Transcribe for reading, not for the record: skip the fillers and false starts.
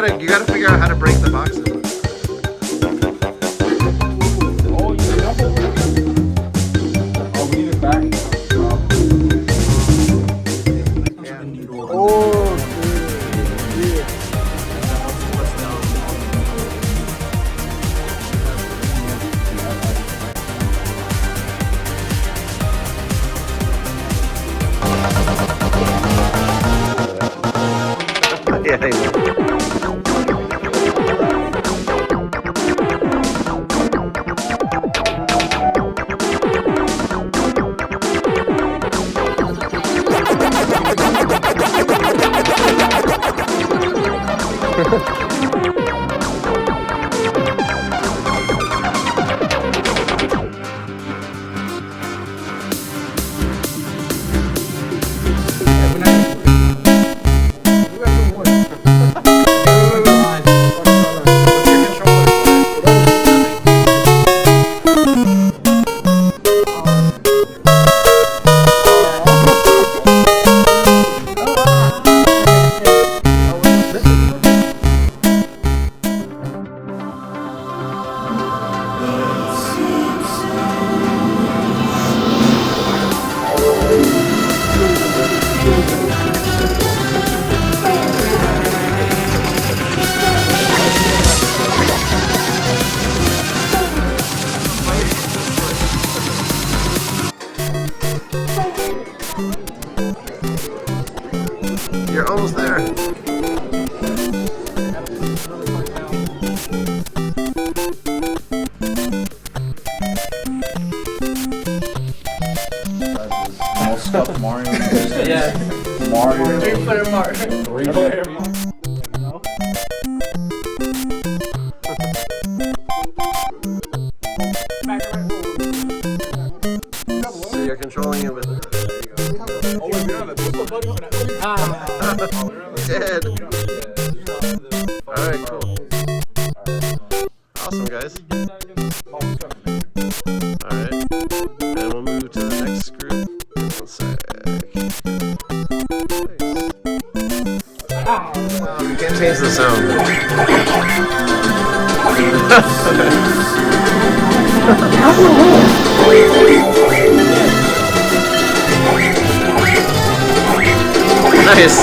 gotta figure out how to break the boxes. Oh, you double. Oh, we need it back. Yeah, they will. You're almost there. All stuff Mario. Yeah. Mario. 3-player Mario. 3-player. So you're controlling it with. Dead. Alright, cool. Awesome, guys. Alright. And we'll move to the next group. One sec. We can't change the sound. Nice.